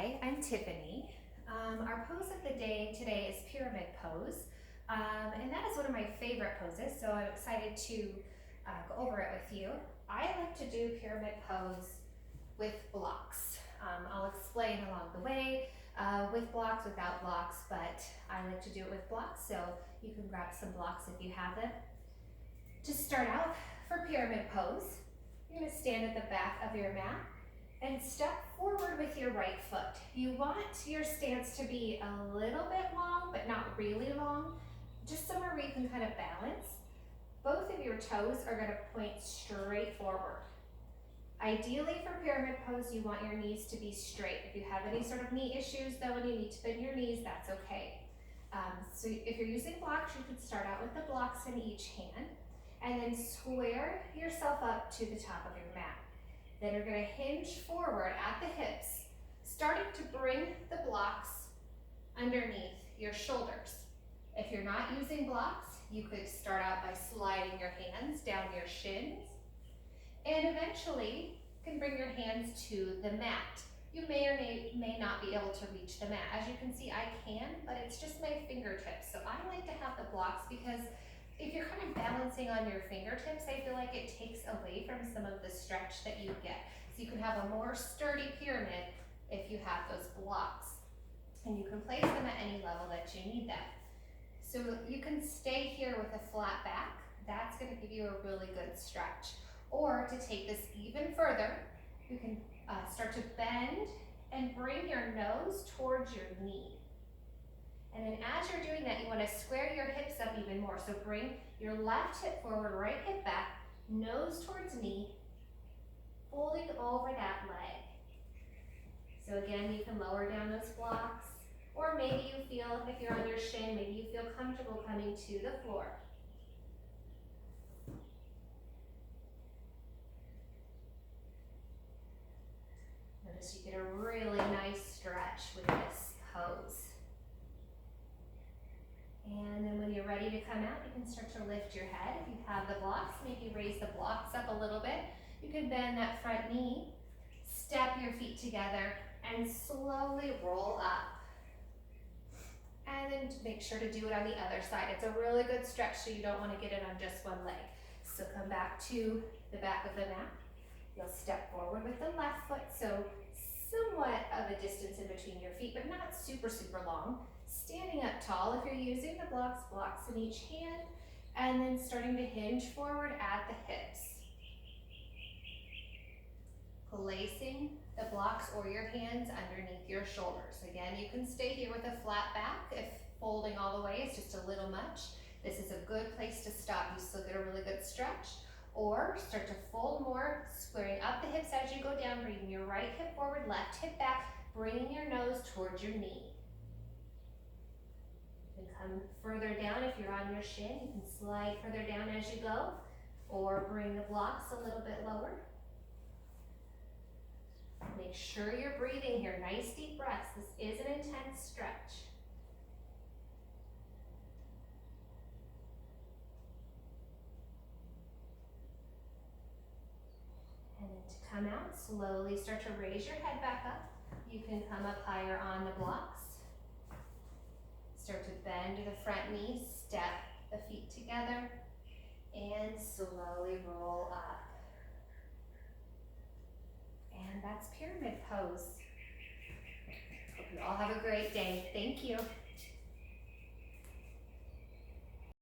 Hi, I'm Tiffany. Our pose of the day today is pyramid pose, and that is one of my favorite poses, so I'm excited to go over it with you. I like to do pyramid pose with blocks. I'll explain along the way with blocks, without blocks, but I like to do it with blocks, so you can grab some blocks if you have them. To start out, for pyramid pose, you're going to stand at the back of your mat and step forward with your right foot. You want your stance to be a little bit long, but not really long, just somewhere where you can kind of balance. Both of your toes are going to point straight forward. Ideally for pyramid pose, you want your knees to be straight. If you have any sort of knee issues though and you need to bend your knees, that's okay. So if you're using blocks, you can start out with the blocks in each hand and then square yourself up to the top of your mat. Then you're going to hinge forward at the hips, starting to bring the blocks underneath your shoulders. If you're not using blocks, you could start out by sliding your hands down your shins, and eventually you can bring your hands to the mat. You may or may not be able to reach the mat. As you can see, I can, but it's just my fingertips. So I like to have the blocks because if you're kind of balancing on your fingertips, I feel like it takes away from some of the stretch that you get. So you can have a more sturdy pyramid if you have those blocks. And you can place them at any level that you need them. So you can stay here with a flat back. That's going to give you a really good stretch. Or to take this even further, you can start to bend and bring your nose towards your knee. And then as you're doing that, you want to square your hips up even more. So bring your left hip forward, right hip back, nose towards knee, folding over that leg. So again, you can lower down those blocks, or maybe you feel, if you're on your shin, maybe you feel comfortable coming to the floor. Notice you get a really nice stretch with this pose. And then when you're ready to come out, you can start to lift your head. If you have the blocks, maybe raise the blocks up a little bit. You can bend that front knee, step your feet together, and slowly roll up. And then make sure to do it on the other side. It's a really good stretch, so you don't want to get it on just one leg. So come back to the back of the mat. You'll step forward with the left foot, so somewhat of a distance in between your feet, but not super, super long. Standing up tall if you're using the blocks in each hand, and then starting to hinge forward at the hips. Placing the blocks or your hands underneath your shoulders. Again, you can stay here with a flat back if folding all the way is just a little much. This is a good place to stop. You still get a really good stretch. Or start to fold more, squaring up the hips as you go down, bringing your right hip forward, left hip back, bringing your nose towards your knee. You can come further down if you're on your shin. You can slide further down as you go, or bring the blocks a little bit lower. Make sure you're breathing here. Nice deep breaths. This is an intense stretch. And then to come out, slowly start to raise your head back up. You can come up higher on the blocks. Start to bend to the front knee, step the feet together, and slowly roll up. And that's pyramid pose. Hope you all have a great day. Thank you.